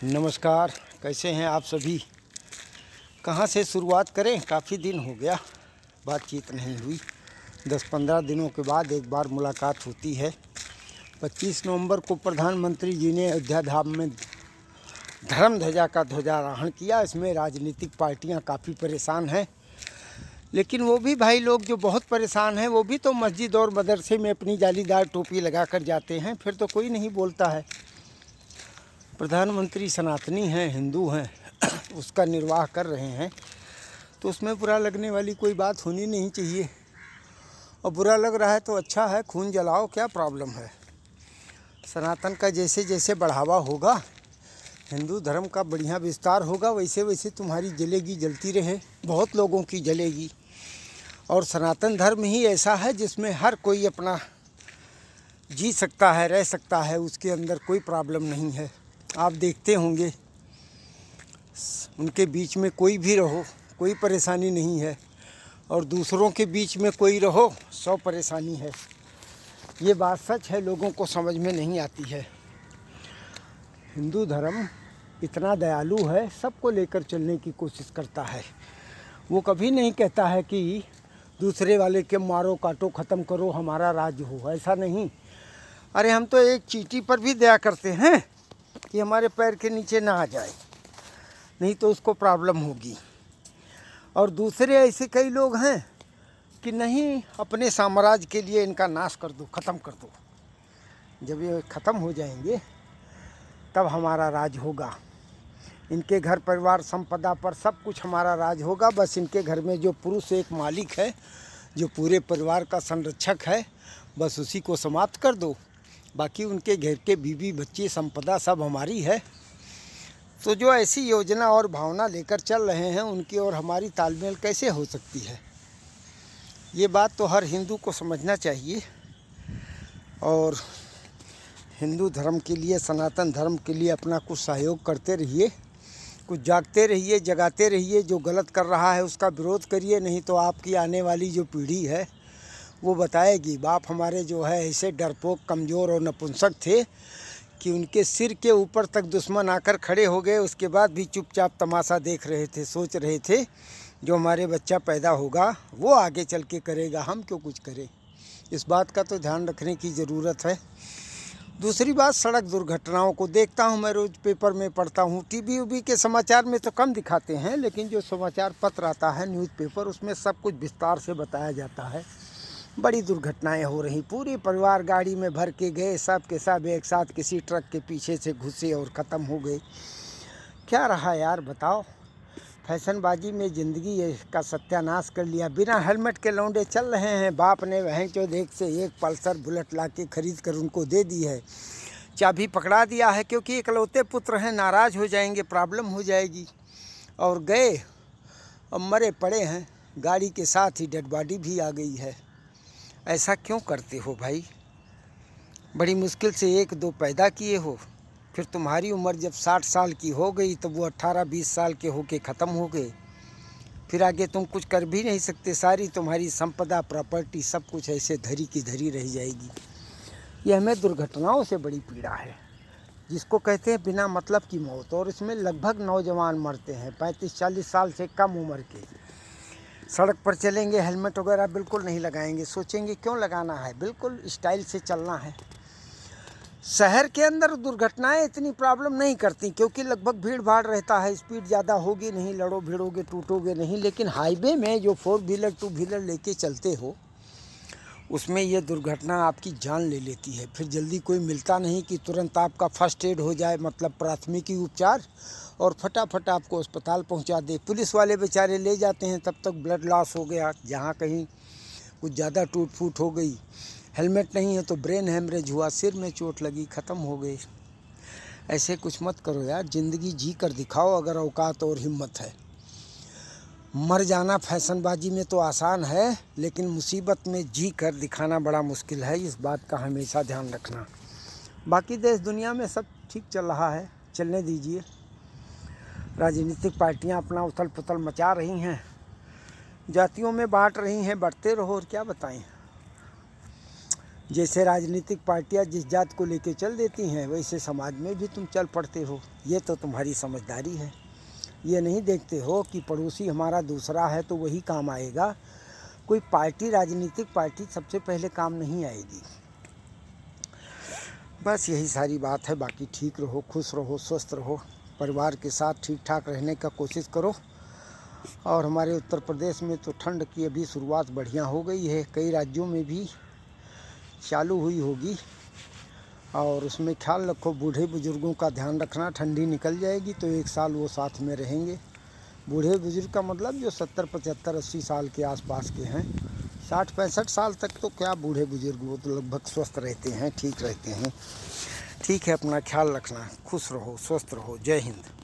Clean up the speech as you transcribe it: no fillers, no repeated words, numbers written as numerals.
नमस्कार, कैसे हैं आप सभी। कहाँ से शुरुआत करें, काफ़ी दिन हो गया बातचीत नहीं हुई। 10-15 दिनों के बाद एक बार मुलाकात होती है। 25 नवंबर को प्रधानमंत्री जी ने अयोध्या धाम में धर्म ध्वजा का ध्वजारोहण किया। इसमें राजनीतिक पार्टियां काफ़ी परेशान हैं, लेकिन वो भी भाई लोग जो बहुत परेशान हैं वो भी तो मस्जिद और मदरसे में अपनी जालीदार टोपी लगा कर जाते हैं, फिर तो कोई नहीं बोलता है। प्रधानमंत्री सनातनी हैं, हिंदू हैं, उसका निर्वाह कर रहे हैं, तो उसमें बुरा लगने वाली कोई बात होनी नहीं चाहिए। और बुरा लग रहा है तो अच्छा है, खून जलाओ, क्या प्रॉब्लम है। सनातन का जैसे जैसे बढ़ावा होगा, हिंदू धर्म का बढ़िया विस्तार होगा, वैसे वैसे तुम्हारी जलेगी, जलती रहे, बहुत लोगों की जलेगी। और सनातन धर्म ही ऐसा है जिसमें हर कोई अपना जी सकता है, रह सकता है, उसके अंदर कोई प्रॉब्लम नहीं है। आप देखते होंगे उनके बीच में कोई भी रहो, कोई परेशानी नहीं है, और दूसरों के बीच में कोई रहो 100 परेशानी है। ये बात सच है, लोगों को समझ में नहीं आती है। हिंदू धर्म इतना दयालु है, सबको लेकर चलने की कोशिश करता है। वो कभी नहीं कहता है कि दूसरे वाले के मारो काटो ख़त्म करो, हमारा राज्य हो, ऐसा नहीं। अरे हम तो एक चींटी पर भी दया करते हैं कि हमारे पैर के नीचे ना आ जाए, नहीं तो उसको प्रॉब्लम होगी। और दूसरे ऐसे कई लोग हैं कि नहीं, अपने साम्राज्य के लिए इनका नाश कर दो, ख़त्म कर दो। जब ये ख़त्म हो जाएंगे तब हमारा राज होगा। इनके घर परिवार संपदा पर सब कुछ हमारा राज होगा। बस इनके घर में जो पुरुष एक मालिक है, जो पूरे परिवार का संरक्षक है, बस उसी को समाप्त कर दो। बाकी उनके घर के बीवी बच्चे संपदा सब हमारी है। तो जो ऐसी योजना और भावना लेकर चल रहे हैं, उनकी और हमारी तालमेल कैसे हो सकती है। ये बात तो हर हिंदू को समझना चाहिए। और हिंदू धर्म के लिए, सनातन धर्म के लिए अपना कुछ सहयोग करते रहिए, कुछ जागते रहिए, जगाते रहिए। जो गलत कर रहा है उसका विरोध करिए, नहीं तो आपकी आने वाली जो पीढ़ी है वो बताएगी बाप हमारे जो है ऐसे डरपोक, कमज़ोर और नपुंसक थे कि उनके सिर के ऊपर तक दुश्मन आकर खड़े हो गए, उसके बाद भी चुपचाप तमाशा देख रहे थे, सोच रहे थे जो हमारे बच्चा पैदा होगा वो आगे चल के करेगा, हम क्यों कुछ करें। इस बात का तो ध्यान रखने की ज़रूरत है। दूसरी बात, सड़क दुर्घटनाओं को देखता हूँ मैं, रोज़ पेपर में पढ़ता हूँ। टीवी उवी के समाचार में तो कम दिखाते हैं, लेकिन जो समाचार पत्र आता है, न्यूज़पेपर, उसमें सब कुछ विस्तार से बताया जाता है। बड़ी दुर्घटनाएं हो रही, पूरे परिवार गाड़ी में भर के गए, सब के सब एक साथ किसी ट्रक के पीछे से घुसे और ख़त्म हो गए। क्या रहा यार, बताओ। फैशनबाजी में ज़िंदगी का सत्यानाश कर लिया। बिना हेलमेट के लौंडे चल रहे हैं। बाप ने वहीं जो देख से एक पल्सर बुलेट ला के खरीद कर उनको दे दी है, चाबी पकड़ा दिया है, क्योंकि इकलौते पुत्र हैं, नाराज़ हो जाएंगे, प्रॉब्लम हो जाएगी। और गए और मरे पड़े हैं, गाड़ी के साथ ही डेड बॉडी भी आ गई है। ऐसा क्यों करते हो भाई। बड़ी मुश्किल से 1-2 पैदा किए हो, फिर तुम्हारी उम्र जब 60 साल की हो गई तो वो 18-20 साल के होके ख़त्म हो गए। फिर आगे तुम कुछ कर भी नहीं सकते। सारी तुम्हारी संपदा, प्रॉपर्टी, सब कुछ ऐसे धरी की धरी रह जाएगी। ये हमें दुर्घटनाओं से बड़ी पीड़ा है, जिसको कहते हैं बिना मतलब की मौत। और इसमें लगभग नौजवान मरते हैं, 35-40 साल से कम उम्र के। सड़क पर चलेंगे, हेलमेट वगैरह बिल्कुल नहीं लगाएंगे, सोचेंगे क्यों लगाना है, बिल्कुल स्टाइल से चलना है। शहर के अंदर दुर्घटनाएं इतनी प्रॉब्लम नहीं करती, क्योंकि लगभग भीड़ भाड़ रहता है, स्पीड ज़्यादा होगी नहीं, लड़ो भिड़ोगे, टूटोगे नहीं। लेकिन हाईवे में जो 4 व्हीलर 2 व्हीलर लेके चलते हो, उसमें ये दुर्घटना आपकी जान ले लेती है। फिर जल्दी कोई मिलता नहीं कि तुरंत आपका फर्स्ट एड हो जाए, मतलब प्राथमिकी उपचार, और फटाफट आपको अस्पताल पहुंचा दे। पुलिस वाले बेचारे ले जाते हैं, तब तक ब्लड लॉस हो गया, जहां कहीं कुछ ज़्यादा टूट फूट हो गई। हेलमेट नहीं है तो ब्रेन हेमरेज हुआ, सिर में चोट लगी, ख़त्म हो गई। ऐसे कुछ मत करो यार, ज़िंदगी जी कर दिखाओ अगर औकात और हिम्मत है। मर जाना फैशनबाजी में तो आसान है, लेकिन मुसीबत में जी कर दिखाना बड़ा मुश्किल है। इस बात का हमेशा ध्यान रखना। बाकी देश दुनिया में सब ठीक चल रहा है, चलने दीजिए। राजनीतिक पार्टियां अपना उथल पुथल मचा रही हैं, जातियों में बांट रही हैं, बढ़ते रहो, और क्या बताएं। जैसे राजनीतिक पार्टियां जिस जात को लेके चल देती हैं, वैसे समाज में भी तुम चल पड़ते हो। ये तो तुम्हारी समझदारी है। ये नहीं देखते हो कि पड़ोसी हमारा दूसरा है तो वही काम आएगा। कोई पार्टी, राजनीतिक पार्टी सबसे पहले काम नहीं आएगी। बस यही सारी बात है। बाकी ठीक रहो, खुश रहो, स्वस्थ रहो, परिवार के साथ ठीक ठाक रहने का कोशिश करो। और हमारे उत्तर प्रदेश में तो ठंड की अभी शुरुआत बढ़िया हो गई है। कई राज्यों में भी चालू हुई होगी। और उसमें ख्याल रखो, बूढ़े बुजुर्गों का ध्यान रखना। ठंडी निकल जाएगी तो 1 साल वो साथ में रहेंगे। बूढ़े बुजुर्ग का मतलब जो 70, 75, 80 साल के आसपास के हैं। 60, 65 साल तक तो क्या बूढ़े बुजुर्ग, वो तो लगभग स्वस्थ रहते हैं, ठीक रहते हैं। ठीक है, अपना ख्याल रखना, खुश रहो, स्वस्थ रहो। जय हिंद।